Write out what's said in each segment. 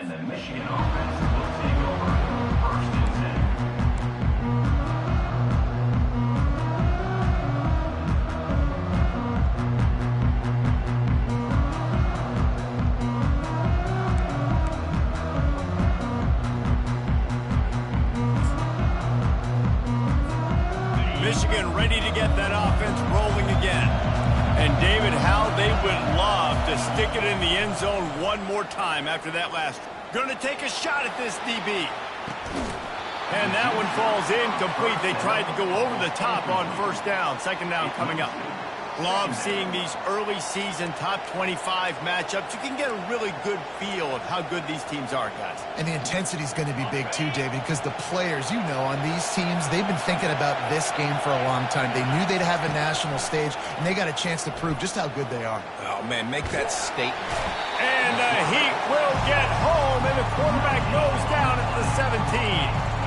And the Michigan offense will take over 1st and 10. Michigan ready to get that offense rolling again. And David, how they would love to stick it in the end zone one more time after that last. Going to take a shot at this DB. And that one falls incomplete. They tried to go over the top on 1st down. 2nd down coming up. Love seeing these early season top 25 matchups. You can get a really good feel of how good these teams are, guys. And the intensity is going to be big too, David, because the players, you know, on these teams, they've been thinking about this game for a long time. They knew they'd have a national stage, and they got a chance to prove just how good they are. Oh, man, make that statement. And the Heat will get home, and the quarterback goes down at the 17.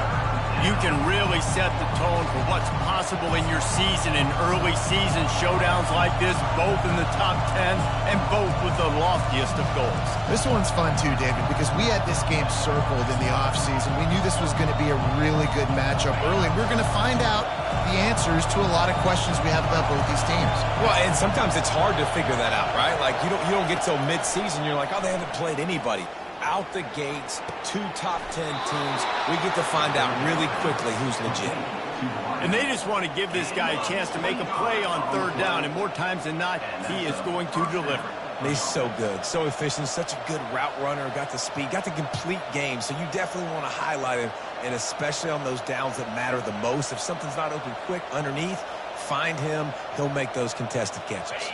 You can really set the tone for what's possible in your season in early season showdowns like this, both in the top 10 and both with the loftiest of goals. This one's fun too, David, because we had this game circled in the offseason. We knew this was going to be a really good matchup early. We're going to find out the answers to a lot of questions we have about both these teams. Well, and sometimes it's hard to figure that out, right? Like, you don't get till mid-season, you're like, oh, they haven't played anybody. Out the gates, 2 top 10 teams. We get to find out really quickly who's legit. And they just want to give this guy a chance to make a play on 3rd down, and more times than not, he is going to deliver. He's so good, so efficient, such a good route runner, got the speed, got the complete game, so you definitely want to highlight him, and especially on those downs that matter the most. If something's not open quick underneath, find him. He'll make those contested catches.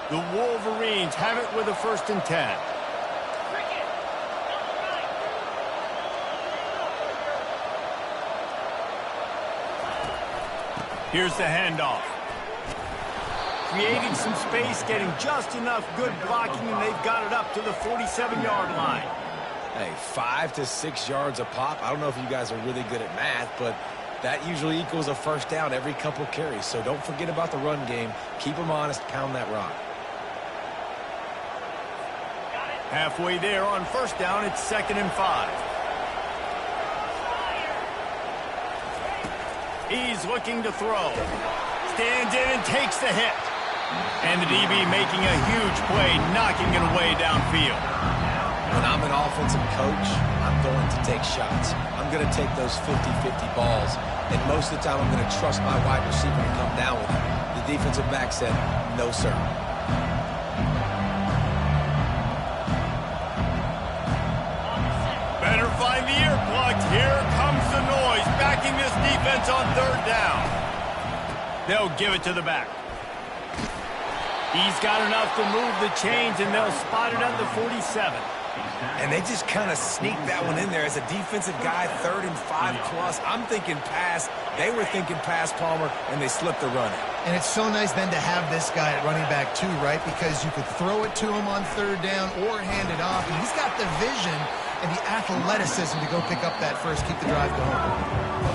The Wolverines have it with a 1st and 10. Here's the handoff. Creating some space, getting just enough good blocking, and they've got it up to the 47-yard line. Hey, 5 to 6 yards a pop. I don't know if you guys are really good at math, but that usually equals a 1st down every couple carries. So don't forget about the run game. Keep them honest, pound that rock. Halfway there on 1st down, it's 2nd and 5. He's looking to throw. Stands in and takes the hit. And the DB making a huge play, knocking it away downfield. When I'm an offensive coach, I'm going to take shots. I'm going to take those 50-50 balls. And most of the time, I'm going to trust my wide receiver to come down with it. The defensive back said, no, sir. Better find the earplugs. Here comes the noise, backing this defense on 3rd down. They'll give it to the back. He's got enough to move the chains, and they'll spot it at the 47. And they just kind of sneak that one in there as a defensive guy, 3rd and 5 plus. I'm thinking pass. They were thinking pass, Palmer, and they slipped the run. And it's so nice then to have this guy at running back too, right? Because you could throw it to him on 3rd down or hand it off. And he's got the vision and the athleticism to go pick up that first, keep the drive going.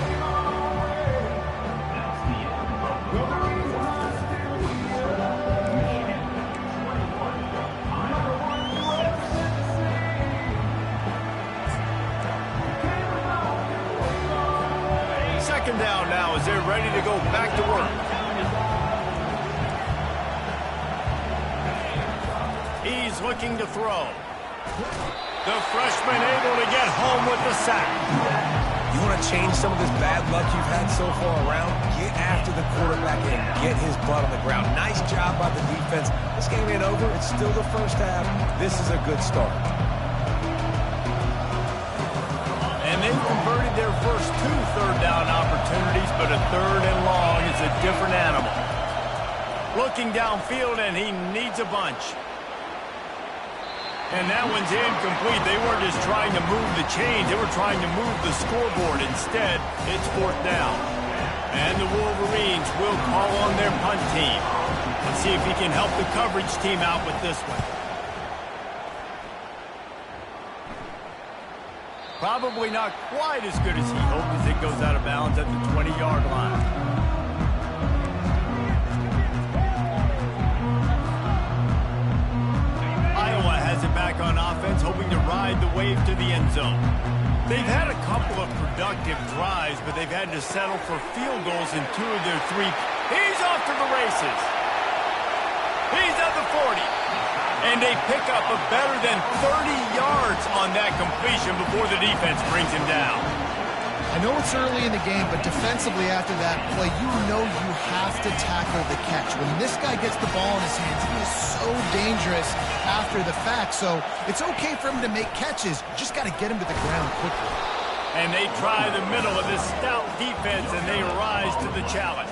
Second down now as they're ready to go back to work. He's looking to throw. The freshman able to get home with the sack. You want to change some of this bad luck you've had so far around? Get after the quarterback and get his butt on the ground. Nice job by the defense. This game ain't over. It's still the first half. This is a good start. And they've converted their first 2 third down opportunities, but a 3rd and long is a different animal. Looking downfield, and he needs a bunch. And that one's incomplete. They weren't just trying to move the chains. They were trying to move the scoreboard. Instead, it's 4th down. And the Wolverines will call on their punt team. Let's see if he can help the coverage team out with this one. Probably not quite as good as he hoped as it goes out of bounds at the 20-yard line. Iowa has it back on offense defense hoping to ride the wave to the end zone. They've had a couple of productive drives, but they've had to settle for field goals in 2 of their 3. He's off to the races. He's at the 40. And they pick up a better than 30 yards on that completion before the defense brings him down. I know it's early in the game, but defensively after that play, you know you have to tackle the catch. When this guy gets the ball in his hands, he is so dangerous after the fact. So it's okay for him to make catches. You just got to get him to the ground quickly. And they try the middle of this stout defense, and they rise to the challenge.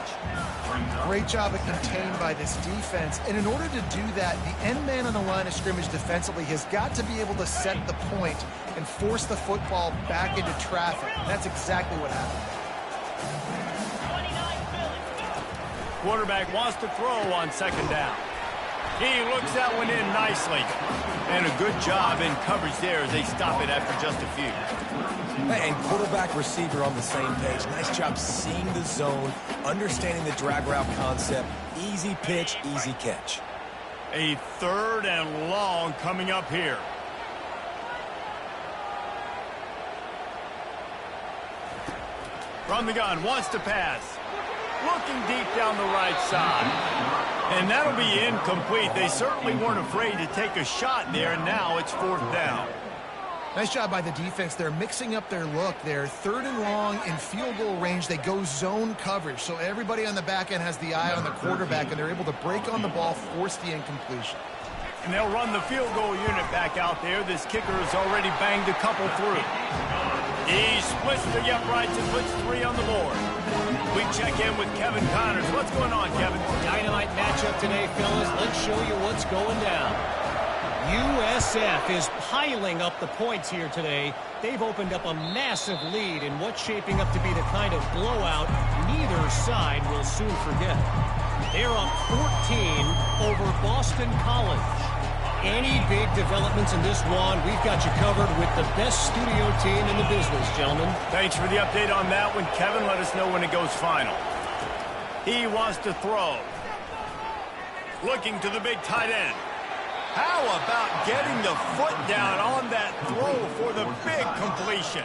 Great job at contained by this defense. And in order to do that, the end man on the line of scrimmage defensively has got to be able to set the point and force the football back into traffic. And that's exactly what happened. Quarterback wants to throw on 2nd down. He looks that one in nicely. And a good job in coverage there as they stop it after just a few. And quarterback receiver on the same page. Nice job seeing the zone, understanding the drag route concept. Easy pitch, easy catch. A 3rd and long coming up here. From the gun, wants to pass. Looking deep down the right side. And that'll be incomplete. They certainly weren't afraid to take a shot there, and now it's 4th down. Nice job by the defense. They're mixing up their look. They're 3rd and long in field goal range. They go zone coverage. So everybody on the back end has the eye on the quarterback, and they're able to break on the ball, force the incompletion. And they'll run the field goal unit back out there. This kicker has already banged a couple through. He splits the uprights and puts 3 on the board. We check in with Kevin Connors. What's going on, Kevin? Dynamite matchup today, fellas. Let's show you what's going down. USF is piling up the points here today. They've opened up a massive lead in what's shaping up to be the kind of blowout neither side will soon forget. They're up 14 over Boston College. Any big developments in this one, we've got you covered with the best studio team in the business, gentlemen. Thanks for the update on that one, Kevin. Let us know when it goes final. He wants to throw. Looking to the big tight end. How about getting the foot down on that throw for the big completion?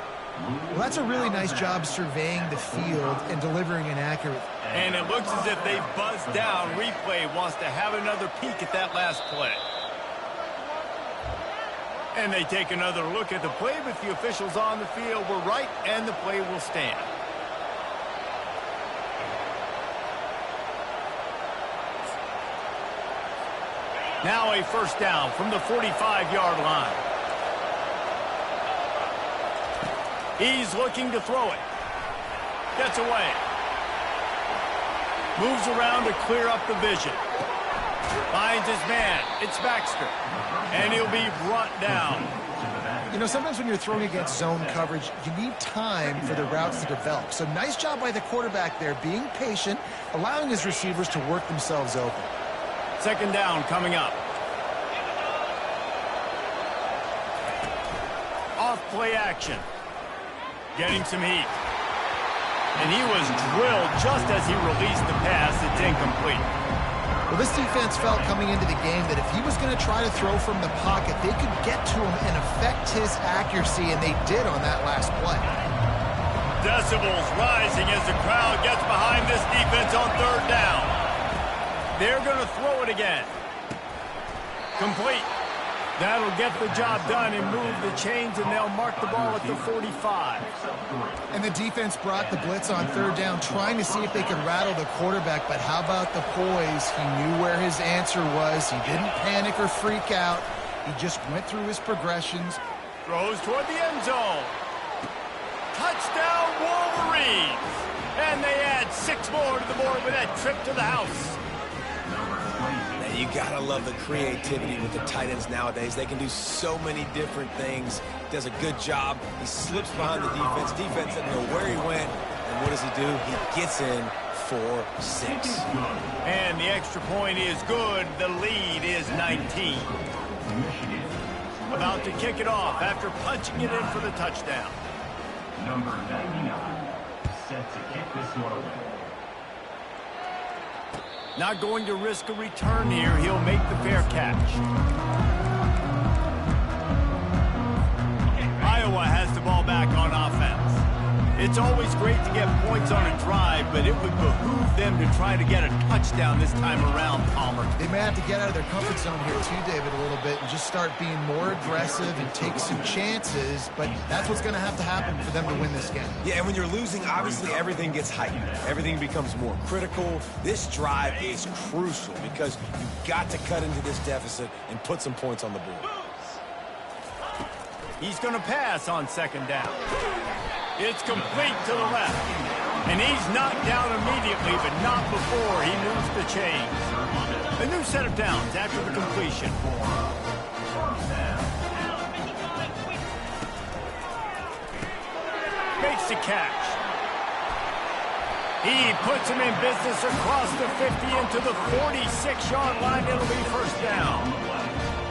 Well, that's a really nice job surveying the field and delivering an accurate. And it looks as if they've buzzed down. Replay wants to have another peek at that last play. And they take another look at the play, but the officials on the field were right, and the play will stand. Now a 1st down from the 45-yard line. He's looking to throw it. Gets away. Moves around to clear up the vision. Finds his man. It's Baxter. And he'll be brought down. You know, sometimes when you're throwing against zone coverage, you need time for the routes to develop. So nice job by the quarterback there, being patient, allowing his receivers to work themselves open. 2nd down coming up. Off play action. Getting some heat. And he was drilled just as he released the pass. It's incomplete. Well, this defense felt coming into the game that if he was going to try to throw from the pocket, they could get to him and affect his accuracy, and they did on that last play. Decibels rising as the crowd gets behind this defense on 3rd down. They're going to throw it again. Complete. That'll get the job done and move the chains, and they'll mark the ball at the 45. And the defense brought the blitz on 3rd down, trying to see if they could rattle the quarterback. But how about the poise? He knew where his answer was. He didn't panic or freak out. He just went through his progressions. Throws toward the end zone. Touchdown, Wolverines! And they add 6 more to the board with that trip to the house. Man, you gotta love the creativity with the tight ends nowadays. They can do so many different things. Does a good job. He slips behind the defense. Defense doesn't know where he went. And what does he do? He gets in for 6. And the extra point is good. The lead is 19. About to kick it off after punching it in for the touchdown. Number 99, set to kick this one away. Not going to risk a return here. He'll make the fair catch. Iowa has the ball back on offense. It's always great to get points on a drive, but it would behoove them to try to get a touchdown this time around, Palmer. They may have to get out of their comfort zone here too, David, a little bit and just start being more aggressive and take some chances, but that's what's going to happen for them to win this game. Yeah, and when you're losing, obviously everything gets heightened. Everything becomes more critical. This drive is crucial because you've got to cut into this deficit and put some points on the board. He's going to pass on second down. It's complete to the left. And he's knocked down immediately, but not before he moves the chains. A new set of downs after the completion. Makes the catch. He puts him in business across the 50 into the 46-yard line. It'll be first down.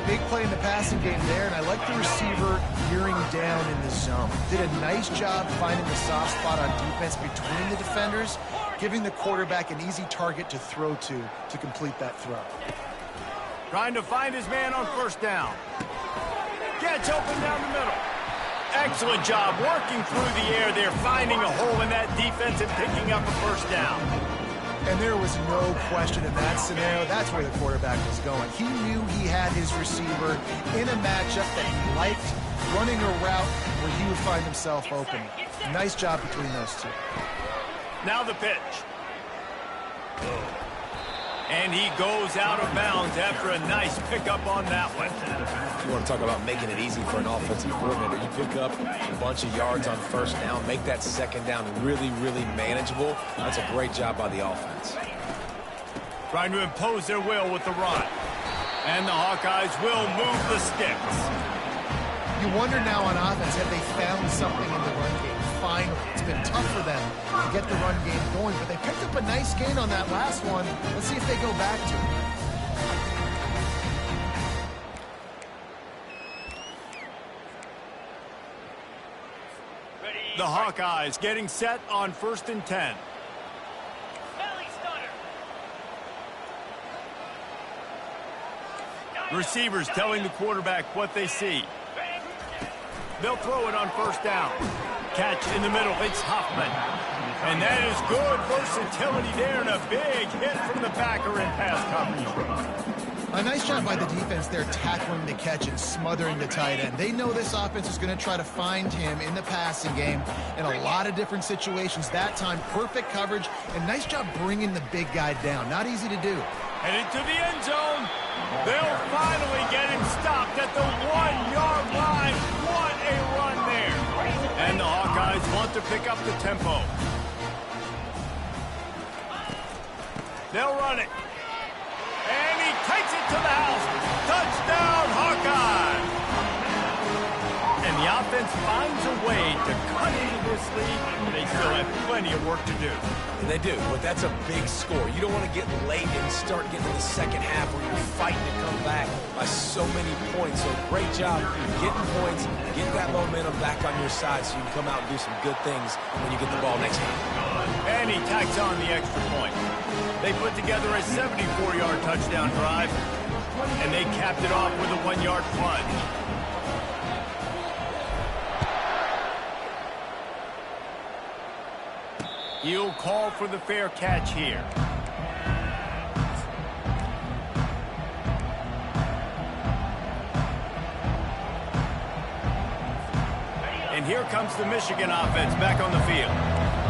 Big play in the passing game there, and I like the receiver gearing down in the zone. Did a nice job finding the soft spot on defense between the defenders, giving the quarterback an easy target to throw to complete that throw. Trying to find his man on first down. Gets open down the middle. Excellent job working through the air there, finding a hole in that defense and picking up a first down. And there was no question in that scenario. That's where the quarterback was going. He knew he had his receiver in a matchup that he liked, running a route where he would find himself open. Nice job between those two. Now the pitch. And he goes out of bounds after a nice pickup on that one. You want to talk about making it easy for an offensive coordinator. You pick up a bunch of yards on first down, make that second down really, really manageable. That's a great job by the offense. Trying to impose their will with the run. And the Hawkeyes will move the sticks. You wonder now on offense, have they found something in the run game? Finally, it's been tough for them to get the run game going, but they picked up a nice gain on that last one. Let's see if they go back to it. The Hawkeyes getting set on 1st and 10. Receivers telling the quarterback what they see. They'll throw it on first down. Catch in the middle. It's Hoffman. And that is good versatility there and a big hit from the backer in pass coverage. A nice job by the defense there tackling the catch and smothering the tight end. They know this offense is going to try to find him in the passing game in a lot of different situations. That time, perfect coverage and nice job bringing the big guy down. Not easy to do. Headed to the end zone. They'll finally get him stopped at the 1-yard line. What a run there. And the Hawkeyes want to pick up the tempo. They'll run it. And he takes it to the house. Touchdown, Hawkeye. And the offense finds a way to cut into this lead. They still have plenty of work to do. And they do, but that's a big score. You don't want to get late and start getting to the second half where you're fighting to come back by so many points. So great job getting points, get that momentum back on your side so you can come out and do some good things when you get the ball next time. And he tacks on the extra point. They put together a 74-yard touchdown drive, and they capped it off with a 1-yard plunge. He'll call for the fair catch here. And here comes the Michigan offense back on the field.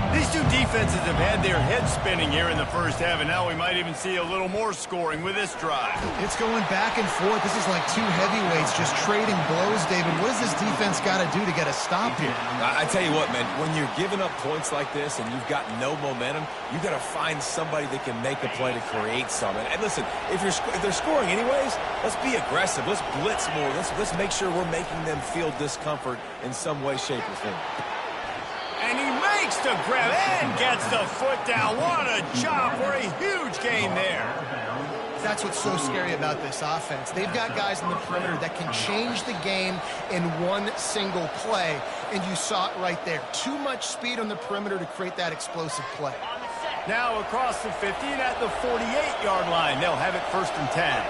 These two defenses have had their heads spinning here in the first half, and now we might even see a little more scoring with this drive. It's going back and forth. This is like two heavyweights just trading blows, David. What does this defense got to do to get a stop here? I tell you what, man, when you're giving up points like this and you've got no momentum, you've got to find somebody that can make a play to create something. And listen, if they're scoring anyways, let's be aggressive. Let's blitz more. Let's make sure we're making them feel discomfort in some way, shape, or form. And he makes the grab and gets the foot down. What a job for a huge gain there. That's what's so scary about this offense. They've got guys in the perimeter that can change the game in one single play, and you saw it right there. Too much speed on the perimeter to create that explosive play. Now across the 50 and at the 48-yard line. They'll have it 1st and 10.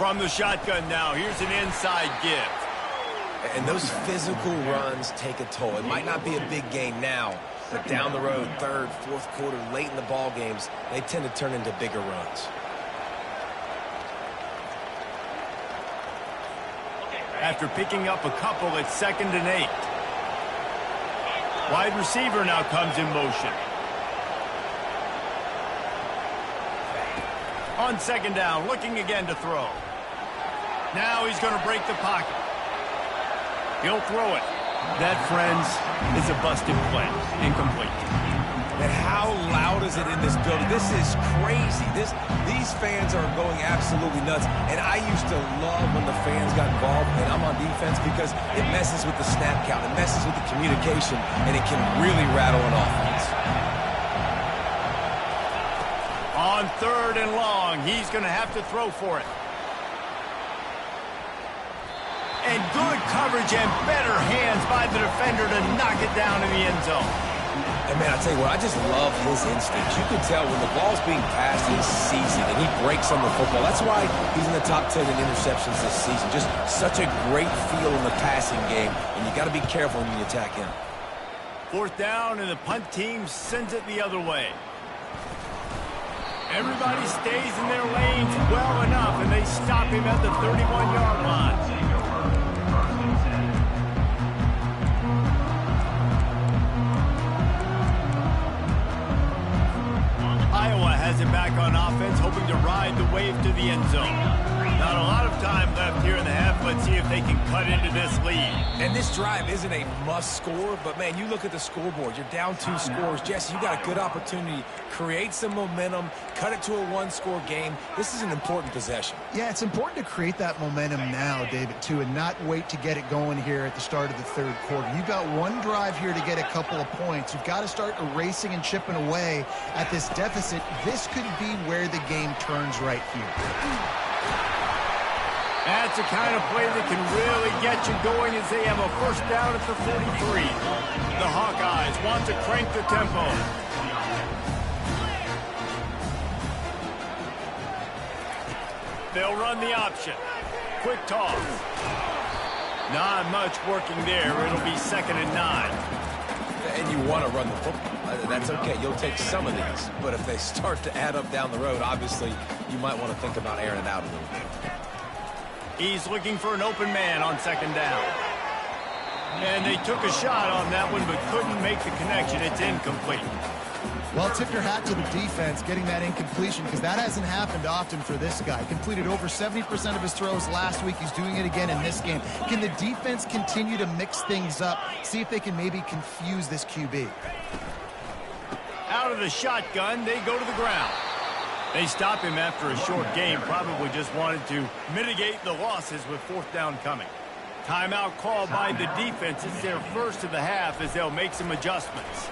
From the shotgun now, here's an inside give. And those physical runs take a toll. It might not be a big gain now, but down the road, third, fourth quarter, late in the ball games, they tend to turn into bigger runs. After picking up a couple, it's 2nd and 8. Wide receiver now comes in motion. On 2nd down, looking again to throw. Now he's going to break the pocket. He'll throw it. That, friends, is a busted play. Incomplete. And how loud is it in this building? This is crazy. These fans are going absolutely nuts. And I used to love when the fans got involved, and I'm on defense, because it messes with the snap count. It messes with the communication, and it can really rattle an offense. On 3rd and long, he's going to have to throw for it. And good coverage and better hands by the defender to knock it down in the end zone. And, man, I tell you what, I just love his instincts. You can tell when the ball's being passed, he's seizing, and he breaks on the football. That's why he's in the top 10 in interceptions this season. Just such a great feel in the passing game, and you got to be careful when you attack him. 4th down, and the punt team sends it the other way. Everybody stays in their lanes well enough, and they stop him at the 31-yard line. Iowa has it back on offense, hoping to ride the wave to the end zone. Not a lot of time left here in the half. Let's see if they can cut into this lead. And this drive isn't a must score, but, man, you look at the scoreboard. You're down 2 scores. Jesse, you got a good opportunity. Create some momentum. Cut it to a 1-score game. This is an important possession. Yeah, it's important to create that momentum now, David, too, and not wait to get it going here at the start of the 3rd quarter. You've got one drive here to get a couple of points. You've got to start erasing and chipping away at this deficit. This could be where the game turns right here. That's the kind of play that can really get you going as they have a 1st down at the 43. The Hawkeyes want to crank the tempo. They'll run the option. Quick toss. Not much working there. It'll be 2nd and 9. And you want to run the football. That's okay. You'll take some of these. But if they start to add up down the road, obviously, you might want to think about airing it out a little bit. He's looking for an open man on 2nd down. And they took a shot on that one, but couldn't make the connection. It's incomplete. Well, tip your hat to the defense getting that incompletion, because that hasn't happened often for this guy. Completed over 70% of his throws last week. He's doing it again in this game. Can the defense continue to mix things up? See if they can maybe confuse this QB. Out of the shotgun, they go to the ground. They stop him after a short game. Probably just wanted to mitigate the losses with 4th down coming. Timeout called by the defense. It's their first of the half as they'll make some adjustments.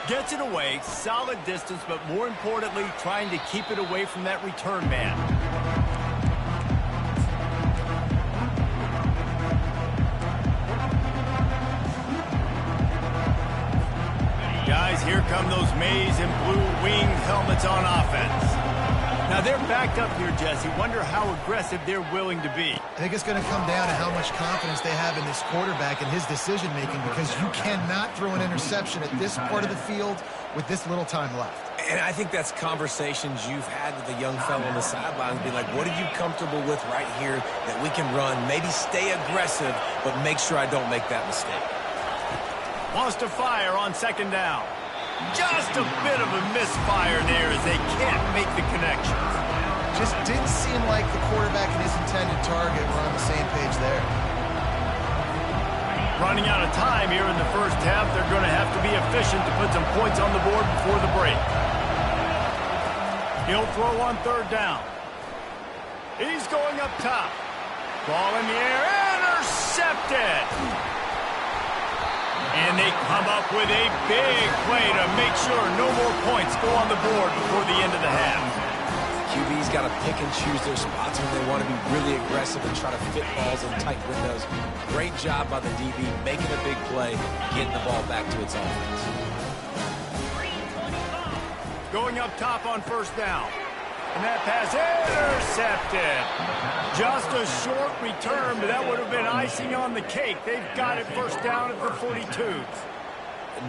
Gets it away, solid distance, but more importantly, trying to keep it away from that return man. Guys, here come those maize and blue winged helmets on offense. Now they're backed up here, Jesse. Wonder how aggressive they're willing to be. I think it's going to come down to how much confidence they have in this quarterback and his decision-making, because you cannot throw an interception at this part of the field with this little time left. And I think that's conversations you've had with the young fellow on the sidelines. Be like, what are you comfortable with right here that we can run? Maybe stay aggressive, but make sure I don't make that mistake. Wants to fire on 2nd down. Just a bit of a misfire there as they can't make the connection. Just didn't seem like the quarterback and his intended target were on the same page there. Running out of time here in the first half. They're going to have to be efficient to put some points on the board before the break. He'll throw on 3rd down. He's going up top. Ball in the air. Intercepted. And they come up with a big play to make sure no more points go on the board before the end of the half. QB's got to pick and choose their spots when they want to be really aggressive and try to fit balls in tight windows. Great job by the DB, making a big play, getting the ball back to its offense. Going up top on 1st down. And that pass intercepted. Just a short return, but that would have been icing on the cake. They've got it first down at the 42.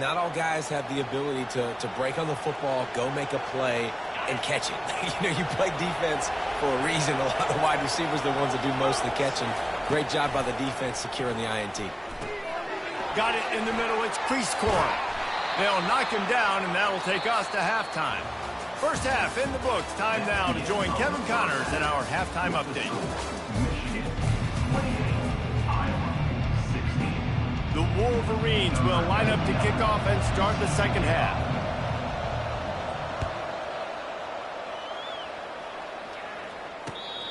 Not all guys have the ability to break on the football, go make a play, and catch it. You play defense for a reason. A lot of the wide receivers are the ones that do most of the catching. Great job by the defense securing the INT. Got it in the middle. It's crease corner. They'll knock him down, and that'll take us to halftime. First half in the books. Time now to join Kevin Connors in our halftime update. Michigan 28, Iowa 16. The Wolverines will line up to kick off and start the second half.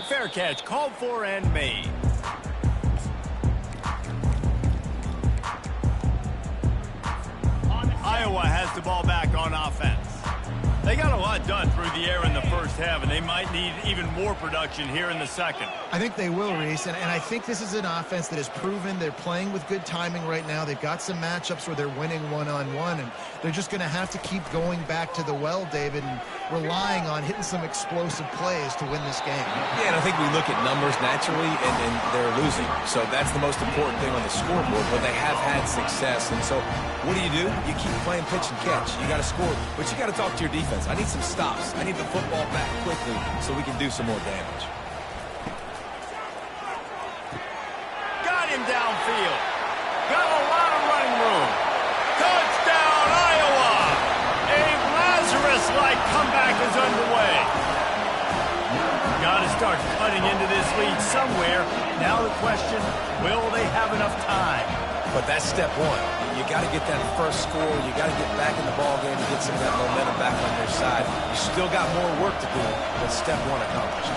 Fair catch called for and made. Iowa has the ball back on offense. They got a lot done through the air in the first half, and they might need even more production here in the second. I think they will, Reese, and I think this is an offense that has proven they're playing with good timing right now. They've got some matchups where they're winning one-on-one, and they're just going to have to keep going back to the well, David, and relying on hitting some explosive plays to win this game. Yeah, and I think we look at numbers naturally, and they're losing. So that's the most important thing on the scoreboard, but they have had success. And so what do? You keep playing pitch and catch. You got to score, but you got to talk to your defense. I need some stops. I need the football back quickly so we can do some more damage. Got him downfield. Got a lot of running room. Touchdown, Iowa! A Lazarus-like comeback is underway. Got to start cutting into this lead somewhere. Now the question, will they have enough time? But that's step one. You got to get that first score. You got to get back in the ball game and get some of that momentum back on your side. You still got more work to do, but step one accomplished.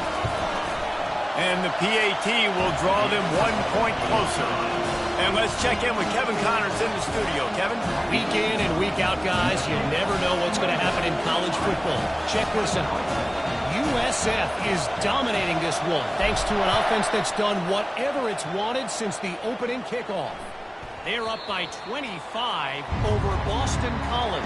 And the PAT will draw them 1 point closer. And let's check in with Kevin Connors in the studio. Kevin? Week in and week out, guys, you never know what's going to happen in college football. Check this out. USF is dominating this one thanks to an offense that's done whatever it's wanted since the opening kickoff. They're up by 25 over Boston College.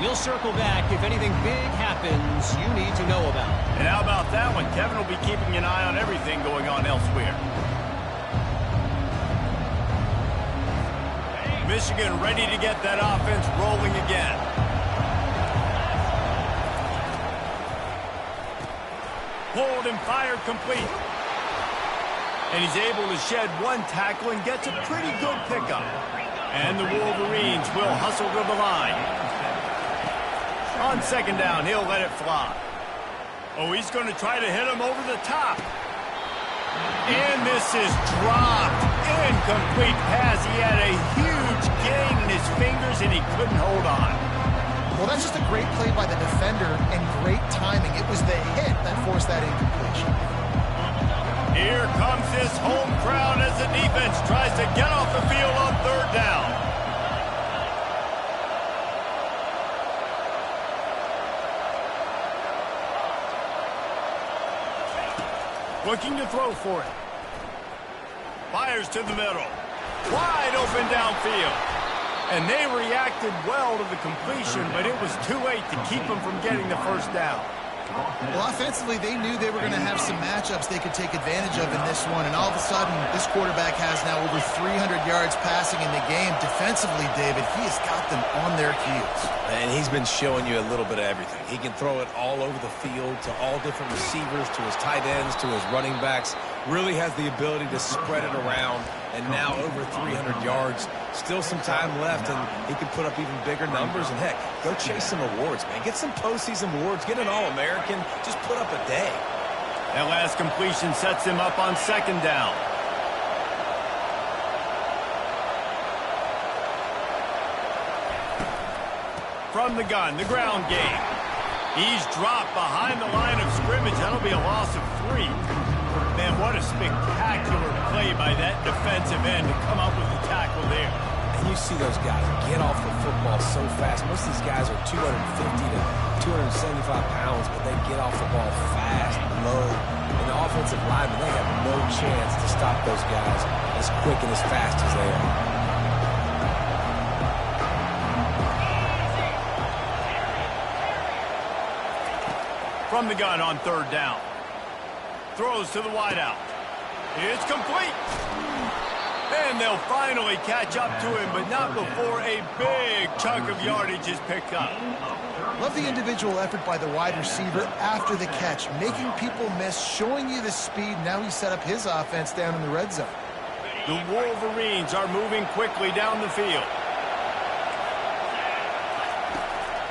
We'll circle back if anything big happens you need to know about. And how about that one? Kevin will be keeping an eye on everything going on elsewhere. Michigan ready to get that offense rolling again. Pulled and fired complete. And he's able to shed one tackle and gets a pretty good pickup. And the Wolverines will hustle to the line. On second down, he'll let it fly. Oh, he's going to try to hit him over the top. And this is dropped. Incomplete pass. He had a huge gain in his fingers, and he couldn't hold on. Well, that's just a great play by the defender and great timing. It was the hit that forced that incompletion. Here comes this home crowd as the defense tries to get off the field on third down. Looking to throw for it. Fires to the middle. Wide open downfield. And they reacted well to the completion, but it was too late to keep them from getting the first down. Well, offensively, they knew they were going to have some matchups they could take advantage of in this one, and all of a sudden, this quarterback has now over 300 yards passing in the game. Defensively, David, he has got them on their heels. And he's been showing you a little bit of everything. He can throw it all over the field to all different receivers, to his tight ends, to his running backs. Really has the ability to spread it around, and now over 300 yards. Still some time left, and he can put up even bigger numbers. And, heck, go chase some awards, man. Get some postseason awards. Get an All-American. Just put up a day. That last completion sets him up on second down. From the gun, the ground game. He's dropped behind the line of scrimmage. That'll be a loss of 3. Man, what a spectacular play by that defensive end to come up with the tackle there. And you see those guys get off the football so fast. Most of these guys are 250 to 275 pounds, but they get off the ball fast, low. And the offensive linemen, they have no chance to stop those guys as quick and as fast as they are. From the gun on third down. Throws to the wideout. It's complete. And they'll finally catch up to him, but not before a big chunk of yardage is picked up. Love the individual effort by the wide receiver after the catch, making people miss, showing you the speed. Now he set up his offense down in the red zone. The Wolverines are moving quickly down the field.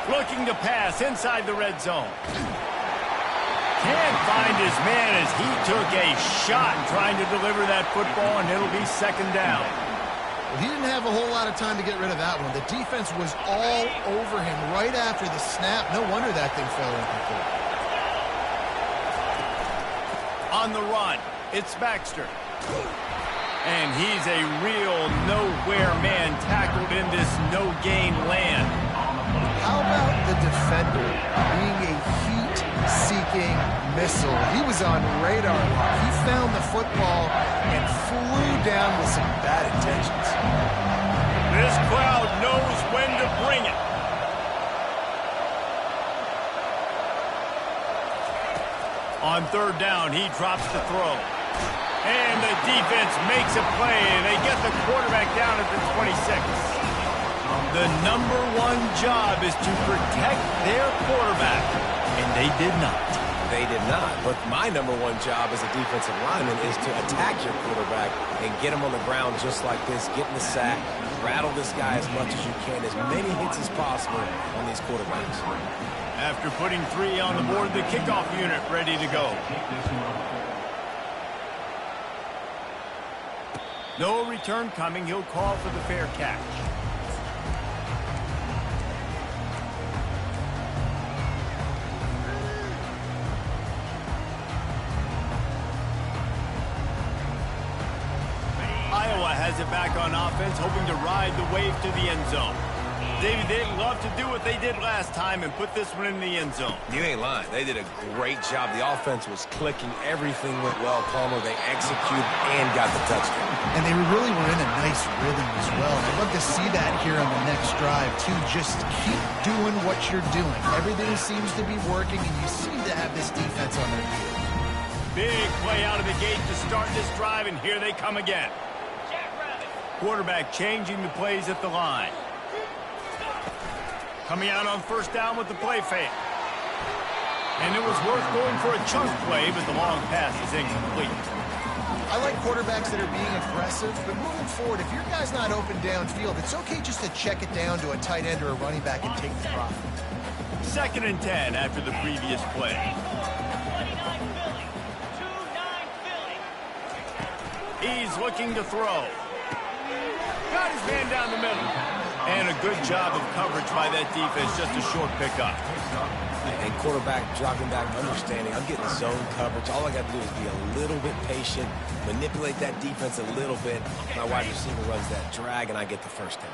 Looking to pass inside the red zone. Can't find his man as he took a shot trying to deliver that football, and it'll be second down. Well, he didn't have a whole lot of time to get rid of that one. The defense was all over him right after the snap. No wonder that thing fell incomplete. On the run, it's Baxter. And he's a real nowhere man tackled in this no-gain land. How about the defender being a heat-seeking missile? He was on radar lock. He found the football and flew down with some bad intentions. This crowd knows when to bring it. On third down, he drops the throw. And the defense makes a play, and they get the quarterback down at the 26. The number one job is to protect their quarterback, and they did not. They did not. But my number one job as a defensive lineman is to attack your quarterback and get him on the ground just like this, get in the sack, rattle this guy as much as you can, as many hits as possible on these quarterbacks. After putting 3 on the board, the kickoff unit ready to go. No return coming. He'll call for the fair catch. Iowa has it back on offense, hoping to ride the wave to the end zone. David, they'd love to do what they did last time and put this one in the end zone. You ain't lying. They did a great job. The offense was clicking. Everything went well, Palmer. They executed and got the touchdown. And they really were in a nice rhythm as well. I'd love to see that here on the next drive, too. Just keep doing what you're doing. Everything seems to be working, and you seem to have this defense on their heels. Big play out of the gate to start this drive, and here they come again. Quarterback changing the plays at the line. Coming out on first down with the play fake. And it was worth going for a chunk play, but the long pass is incomplete. I like quarterbacks that are being aggressive, but moving forward, if your guy's not open downfield, it's okay just to check it down to a tight end or a running back and take the profit. 2nd and 10 after the previous play. He's looking to throw. Got his man down the middle. And a good job of coverage by that defense, just a short pickup. And quarterback dropping back, understanding, I'm getting zone coverage. All I got to do is be a little bit patient, manipulate that defense a little bit. My wide receiver runs that drag, and I get the first down.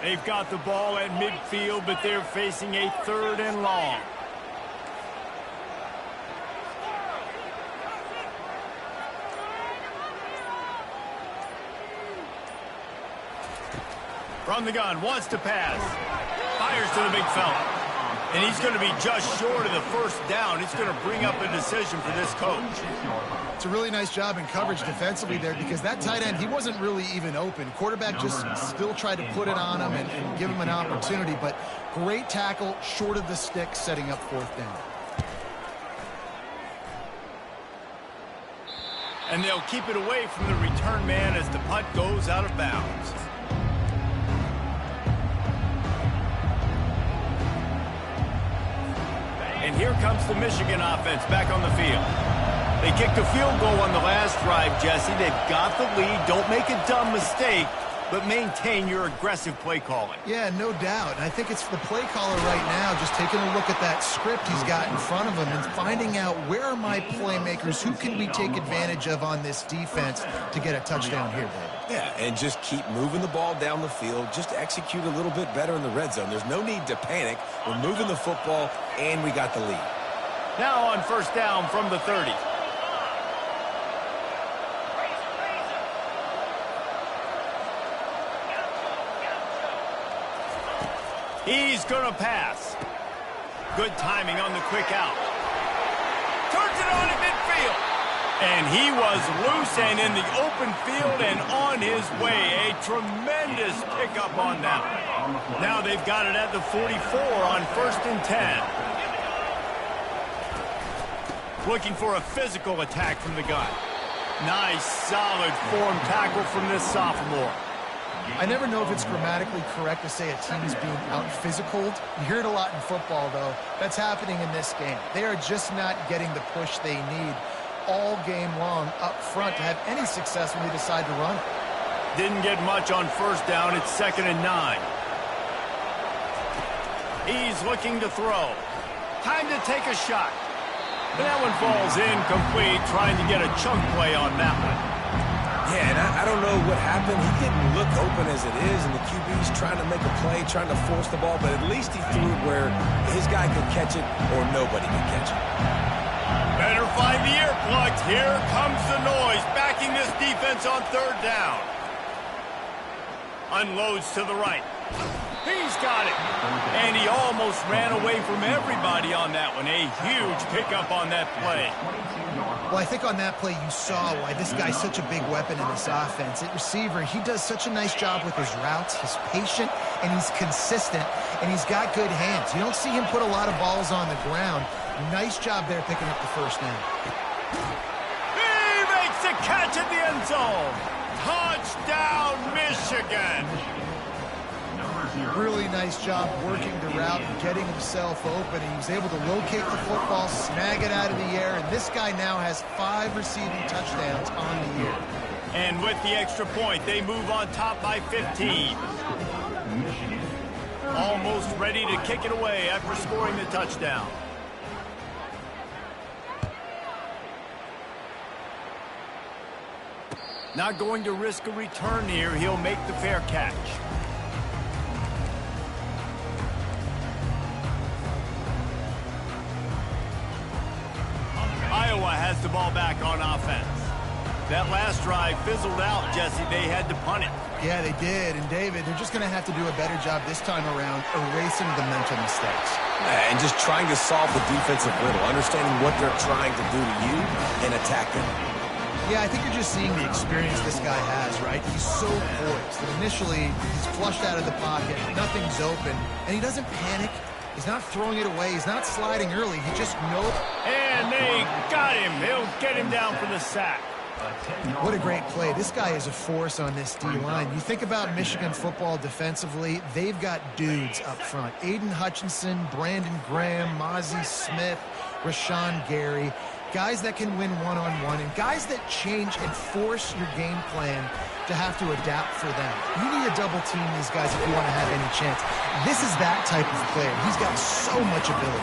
They've got the ball at midfield, but they're facing a 3rd and long. From the gun, wants to pass. Fires to the big fella. And he's going to be just short of the first down. It's going to bring up a decision for this coach. It's a really nice job in coverage defensively there because that tight end, he wasn't really even open. Quarterback just still tried to put it on him and give him an opportunity, but great tackle, short of the stick, setting up 4th down. And they'll keep it away from the return man as the punt goes out of bounds. And here comes the Michigan offense back on the field. They kicked a field goal on the last drive, Jesse. They've got the lead. Don't make a dumb mistake, but maintain your aggressive play calling. Yeah, no doubt. And I think it's the play caller right now just taking a look at that script he's got in front of him and finding out where are my playmakers, who can we take advantage of on this defense to get a touchdown here, David. Yeah, and just keep moving the ball down the field. Just execute a little bit better in the red zone. There's no need to panic. We're moving the football, and we got the lead. Now on first down from the 30. He's going to pass. Good timing on the quick out. turns it on at midfield. And he was loose and in the open field and on his way. A tremendous pickup on that. Now they've got it at the 44 on 1st and 10. Looking for a physical attack from the gun. Nice, solid form tackle from this sophomore. I never know if it's grammatically correct to say a team is being out-physicaled. You hear it a lot in football, though. That's happening in this game. They are just not getting the push they need all game long up front to have any success when they decide to run. Didn't get much on 1st down. It's 2nd and 9. He's looking to throw. Time to take a shot. And that one falls incomplete, trying to get a chunk play on that one. Yeah, and I don't know what happened. He didn't look open as it is, and the QB's trying to make a play, trying to force the ball, but at least he threw it where his guy could catch it or nobody could catch it. Better find the earplugs. Here comes the noise, backing this defense on 3rd down. Unloads to the right. He's got it. And he almost ran away from everybody on that one. A huge pickup on that play. Well, I think on that play you saw why this guy's such a big weapon in this offense. At receiver, he does such a nice job with his routes. He's patient, and he's consistent, and he's got good hands. You don't see him put a lot of balls on the ground. Nice job there picking up the 1st down. He makes a catch at the end zone. Touchdown, Michigan. Really nice job working the route and getting himself open. He was able to locate the football, snag it out of the air, and this guy now has 5 receiving touchdowns on the year. And with the extra point, they move on top by 15. Almost ready to kick it away after scoring the touchdown. Not going to risk a return here. He'll make the fair catch. Iowa has the ball back on offense. That last drive fizzled out, Jesse. They had to punt it. Yeah, they did. And, David, they're just going to have to do a better job this time around erasing the mental mistakes. And just trying to solve the defensive riddle, understanding what they're trying to do to you and attack them. Yeah, I think you're just seeing the experience this guy has, right? He's so poised. And initially, he's flushed out of the pocket. Nothing's open. And he doesn't panic. He's not throwing it away. He's not sliding early. He just knows. And they got him. They'll get him down for the sack. What a great play. This guy is a force on this D-line. You think about Michigan football defensively, they've got dudes up front. Aiden Hutchinson, Brandon Graham, Mozzie Smith, Rashawn Gary. Guys that can win one-on-one and guys that change and force your game plan to have to adapt for them. You need to double team these guys if you want to have any chance. This is that type of player. He's got so much ability.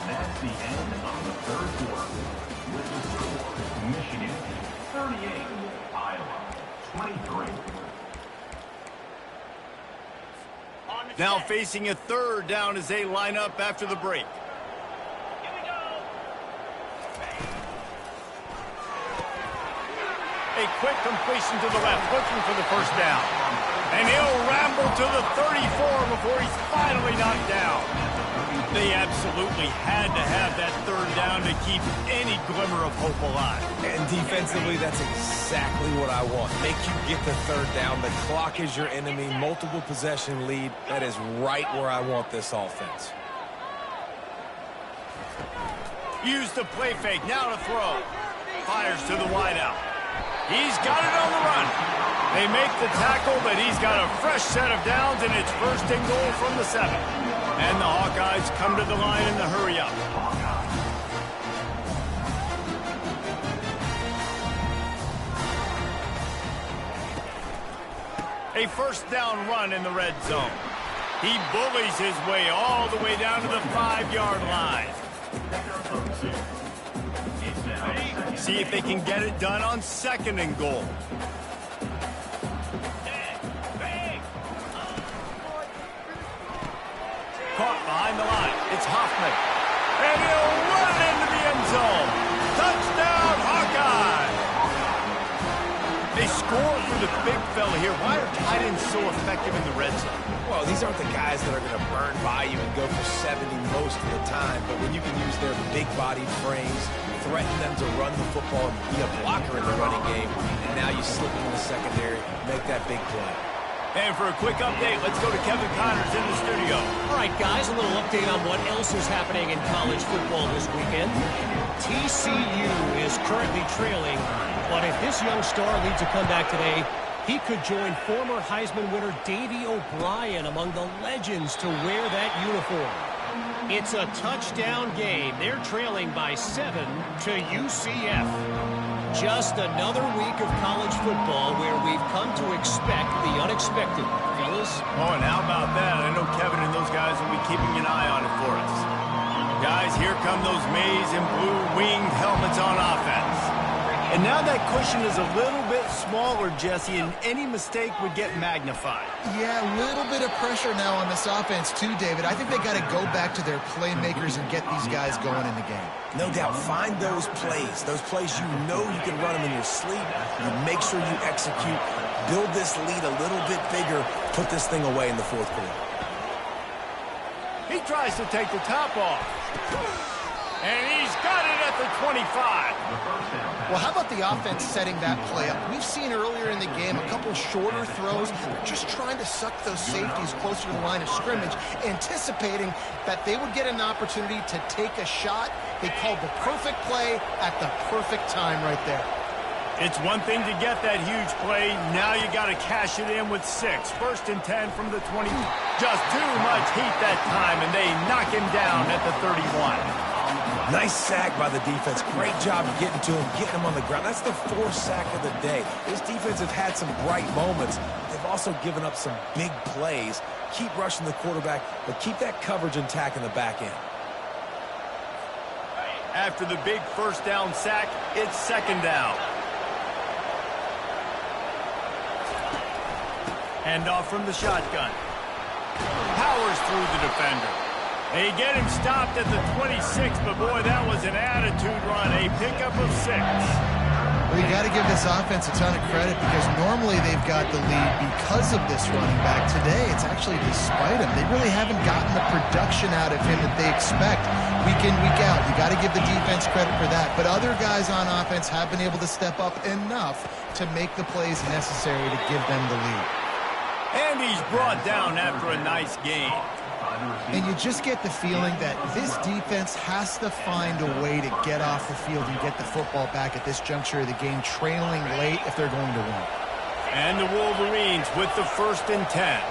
That's the end of the 3rd quarter. With the score, Michigan 38, Iowa 23. Now facing a 3rd down as they line up after the break. A quick completion to the left, looking for the 1st down. And he'll ramble to the 34 before he's finally knocked down. They absolutely had to have that 3rd down to keep any glimmer of hope alive. And defensively, that's exactly what I want. Make you get the 3rd down. The clock is your enemy. Multiple possession lead. That is right where I want this offense. Use the play fake. Now to throw. Fires to the wideout. He's got it on the run. They make the tackle, but he's got a fresh set of downs, and it's 1st and goal from the 7. And the Hawkeyes come to the line in the hurry up. A 1st down run in the red zone. He bullies his way all the way down to the 5-yard line. See if they can get it done on 2nd and goal. Caught behind the line. It's Hoffman. And he'll run into the end zone. Touchdown, Hawkeye! score for the big fella here. Why are tight ends so effective in the red zone? Well, these aren't the guys that are going to burn by you and go for 70 most of the time, but when you can use their big-bodied frames, threaten them to run the football and be a blocker in the running game, and now you slip into the secondary, make that big play. And for a quick update, let's go to Kevin Connors in the studio. All right, guys, a little update on what else is happening in college football this weekend. TCU is currently trailing, but if this young star leads a comeback today, he could join former Heisman winner Davey O'Brien among the legends to wear that uniform. It's a touchdown game. They're trailing by 7 to UCF. Just another week of college football where we've come to expect the unexpected, fellas. Oh, and how about that? I know Kevin and those guys will be keeping an eye on it for us. Guys, here come those maize and blue winged helmets on offense. And now that cushion is a little bit smaller, Jesse, and any mistake would get magnified. Yeah, a little bit of pressure now on this offense too, David. I think they got to go back to their playmakers and get these guys going in the game. No doubt, find those plays you know you can run them in your sleep. You make sure you execute, build this lead a little bit bigger, put this thing away in the fourth quarter. He tries to take the top off. And he's got it at the 25. Well, how about the offense setting that play up? We've seen earlier in the game a couple shorter throws, just trying to suck those safeties closer to the line of scrimmage, anticipating that they would get an opportunity to take a shot. They called the perfect play at the perfect time right there. It's one thing to get that huge play. Now you got to cash it in with 6. 1st and 10 from the 20. Just too much heat that time, and they knock him down at the 31. Nice sack by the defense. Great job getting to him, getting him on the ground. That's the 4th sack of the day. This defense have had some bright moments. They've also given up some big plays. Keep rushing the quarterback, but keep that coverage intact in the back end. After the big 1st down sack, it's 2nd down. Handoff from the shotgun. Powers through the defender. They get him stopped at the 26, but boy, that was an attitude run. A pickup of 6. Well, you got to give this offense a ton of credit because normally they've got the lead because of this running back. Today, it's actually despite him. They really haven't gotten the production out of him that they expect week in, week out. You got to give the defense credit for that. But other guys on offense have been able to step up enough to make the plays necessary to give them the lead. And he's brought down after a nice game. And you just get the feeling that this defense has to find a way to get off the field and get the football back at this juncture of the game, trailing late if they're going to win. And the Wolverines with the 1st and 10.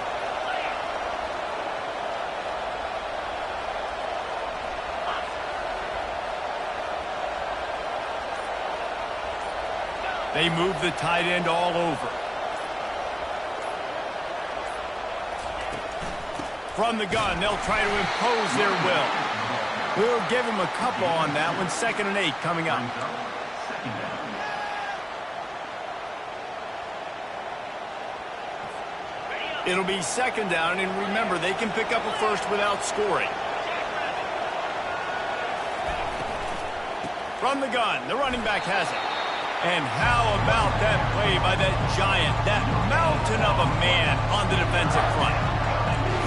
They move the tight end all over. From the gun, they'll try to impose their will. We'll give him a couple on that one. 2nd and 8 coming up. It'll be 2nd down, and remember, they can pick up a 1st without scoring. From the gun, the running back has it. And how about that play by that giant, that mountain of a man on the defensive front?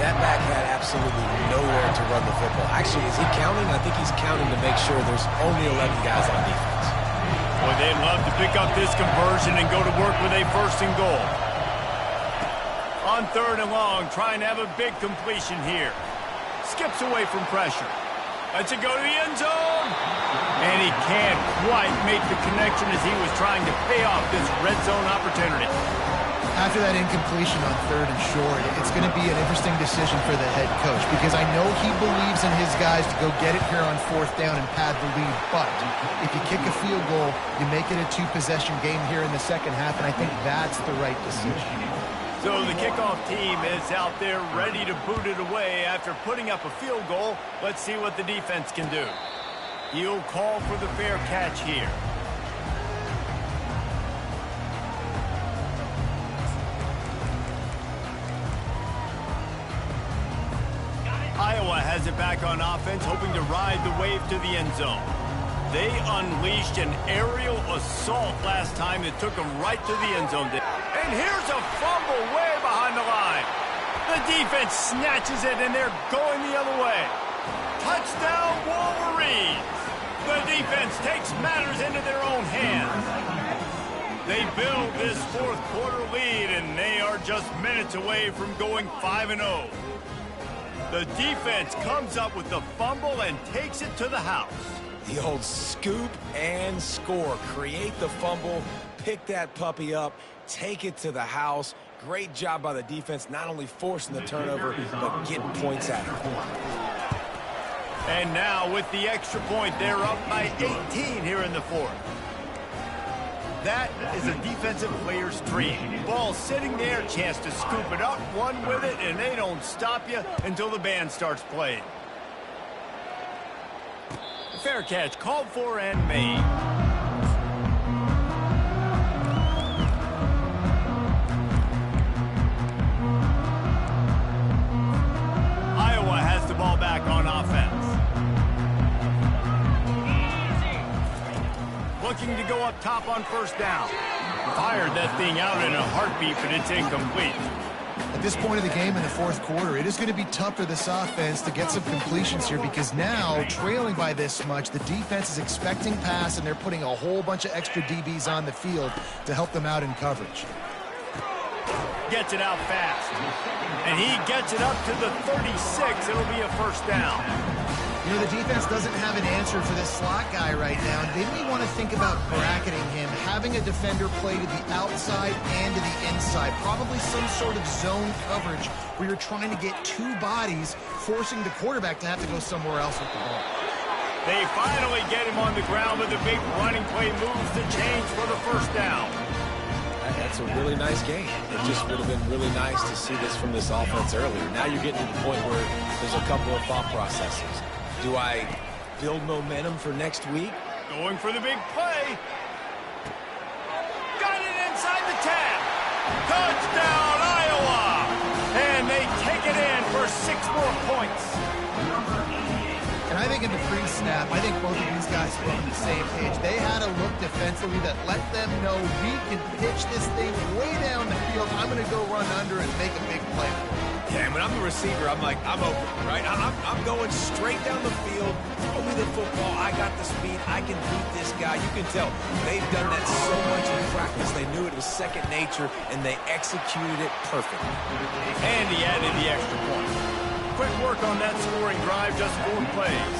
That back had absolutely nowhere to run the football. Actually, is he counting? I think he's counting to make sure there's only 11 guys on defense. Boy, they'd love to pick up this conversion and go to work with a 1st and goal. On 3rd and long, trying to have a big completion here. Skips away from pressure. Lets it go to the end zone. And he can't quite make the connection as he was trying to pay off this red zone opportunity. After that incompletion on 3rd and short, it's going to be an interesting decision for the head coach because I know he believes in his guys to go get it here on 4th down and pad the lead. But if you kick a field goal, you make it a 2-possession game here in the 2nd half, and I think that's the right decision. So the kickoff team is out there ready to boot it away after putting up a field goal. Let's see what the defense can do. He'll call for the fair catch here. Iowa has it back on offense, hoping to ride the wave to the end zone. They unleashed an aerial assault last time that took them right to the end zone. And here's a fumble way behind the line. The defense snatches it, and they're going the other way. Touchdown, Wolverines. The defense takes matters into their own hands. They build this fourth quarter lead, and they are just minutes away from going 5-0. The defense comes up with the fumble and takes it to the house. The old scoop and score. Create the fumble, pick that puppy up, take it to the house. Great job by the defense, not only forcing the turnover, but getting points out of it. And now with the extra point, they're up by 18 here in the fourth. That is a defensive player's dream. Ball sitting there, chance to scoop it up, one with it, and they don't stop you until the band starts playing. Fair catch, called for and made. Iowa has the ball back on offense. Looking to go up top on first down. Fired that thing out in a heartbeat, but it's incomplete. At this point of the game in the fourth quarter, it is going to be tough for this offense to get some completions here because now, trailing by this much, the defense is expecting pass, and they're putting a whole bunch of extra DBs on the field to help them out in coverage. Gets it out fast. And he gets it up to the 36. It'll be a first down. You know, the defense doesn't have an answer for this slot guy right now. They may want to think about bracketing him, having a defender play to the outside and to the inside. Probably some sort of zone coverage where you're trying to get two bodies, forcing the quarterback to have to go somewhere else with the ball. They finally get him on the ground with a big running play moves the change for the first down. That's a really nice game. It just would have been really nice to see this from this offense earlier. Now you're getting to the point where there's a couple of thought processes. Do I build momentum for next week? Going for the big play. Got it inside the 10. Touchdown, Iowa! And they take it in for 6 more points. And I think in the pre-snap, I think both of these guys were on the same page. They had a look defensively that let them know we can pitch this thing way down the field. I'm going to go run under and make a big play. Yeah, and when I'm the receiver, I'm like, I'm open, right? I'm going straight down the field. Throw me the football. I got the speed. I can beat this guy. You can tell they've done that so much in practice. They knew it was second nature, and they executed it perfectly. And he added the extra point. Quick work on that scoring drive, just 4 plays.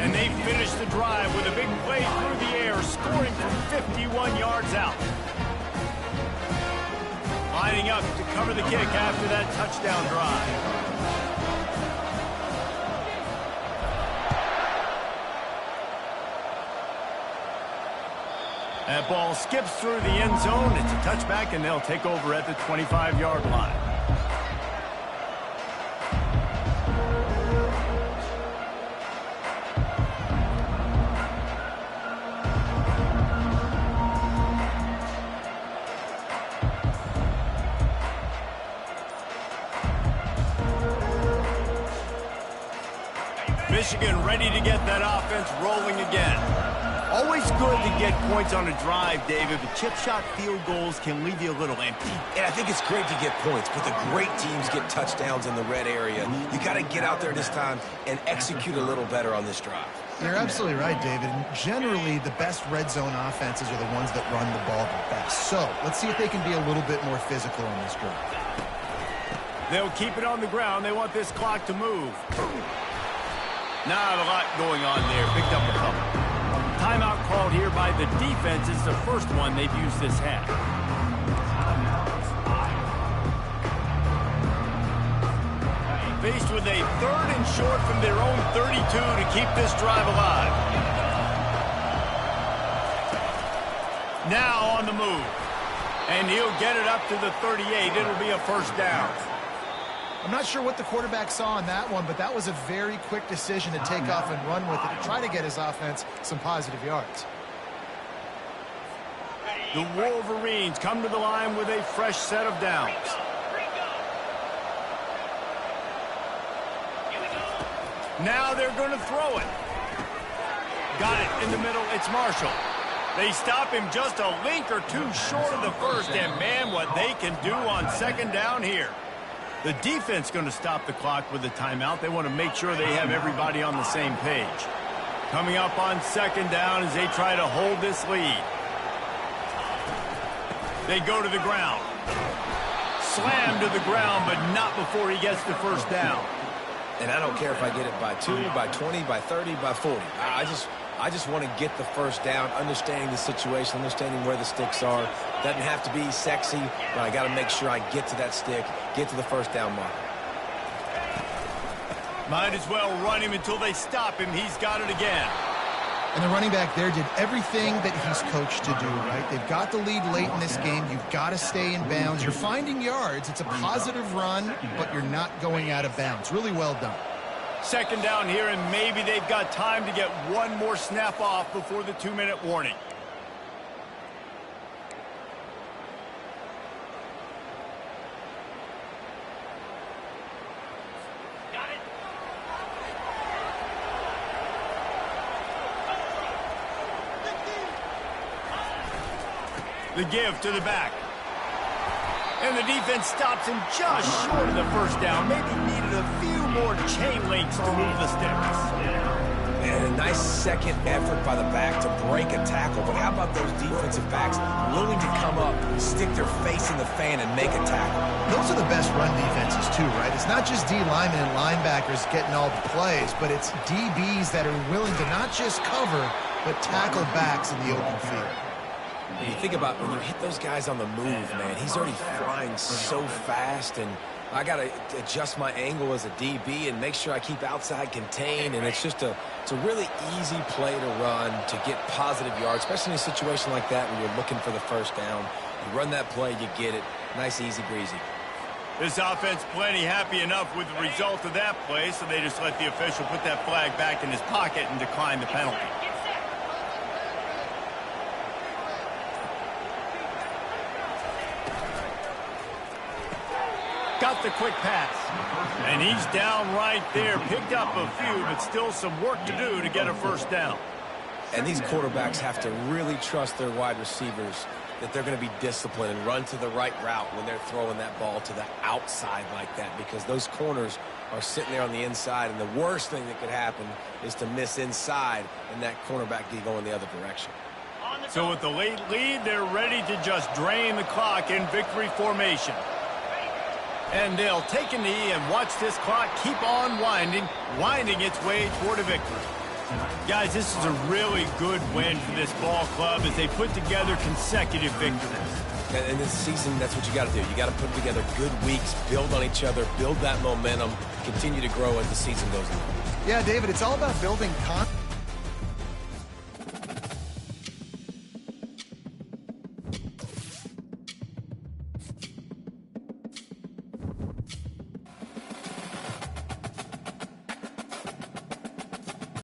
And they finished the drive with a big play through the air, scoring from 51 yards out. Lining up to cover the kick after that touchdown drive. That ball skips through the end zone. It's a touchback, and they'll take over at the 25-yard line. Michigan ready to get that offense rolling again. Always good to get points on a drive, David, but chip shot field goals can leave you a little empty. And I think it's great to get points, but the great teams get touchdowns in the red area. You got to get out there this time and execute a little better on this drive. You're absolutely right, David. And generally, the best red zone offenses are the ones that run the ball the best. So let's see if they can be a little bit more physical on this drive. They'll keep it on the ground. They want this clock to move. Not a lot going on there. Picked up a couple. Timeout called here by the defense. It's the first one they've used this half. Faced with a 3rd and short from their own 32 to keep this drive alive. Now on the move. And he'll get it up to the 38. It'll be a first down. I'm not sure what the quarterback saw on that one, but that was a very quick decision to take off and run with it to try to get his offense some positive yards. The Wolverines come to the line with a fresh set of downs. Now they're going to throw it. Got it in the middle. It's Marshall. They stop him just a link or two short of the first, and man, what they can do on second down here. The defense going to stop the clock with a timeout. They want to make sure they have everybody on the same page. Coming up on second down as they try to hold this lead. They go to the ground. Slam to the ground, but not before he gets the first down. And I don't care if I get it by 2, by 20, by 30, by 40. I just want to get the first down, understanding the situation, understanding where the sticks are. Doesn't have to be sexy, but I got to make sure I get to that stick, get to the first down mark. Might as well run him until they stop him. He's got it again. And the running back there did everything that he's coached to do, right? They've got the lead late in this game. You've got to stay in bounds. You're finding yards. It's a positive run, but you're not going out of bounds. Really well done. Second down here, and maybe they've got time to get one more snap off before the 2-minute warning. The give to the back. And the defense stops him just short of the first down. Maybe needed a few more chain links to move the sticks. And a nice second effort by the back to break a tackle. But how about those defensive backs willing to come up, stick their face in the fan, and make a tackle? Those are the best run defenses, too, right? It's not just D linemen and linebackers getting all the plays, but it's DBs that are willing to not just cover, but tackle backs in the open field. When you think about when you hit those guys on the move, man, he's already flying so fast, and I got to adjust my angle as a DB and make sure I keep outside contained, and it's a really easy play to run to get positive yards, especially in a situation like that when you're looking for the first down. You run that play, you get it. Nice, easy breezy. This offense plenty happy enough with the result of that play, so they just let the official put that flag back in his pocket and decline the penalty. Got the quick pass. And he's down right there. Picked up a few, but still some work to do to get a first down. And these quarterbacks have to really trust their wide receivers that they're going to be disciplined and run to the right route when they're throwing that ball to the outside like that, because those corners are sitting there on the inside, and the worst thing that could happen is to miss inside and that cornerback be going the other direction. So with the late lead, they're ready to just drain the clock in victory formation. And they'll take a knee and watch this clock keep on winding its way toward a victory. Guys, this is a really good win for this ball club as they put together consecutive victories. In this season, that's what you got to do. You got to put together good weeks, build on each other, build that momentum, continue to grow as the season goes on. Yeah, David, it's all about building confidence.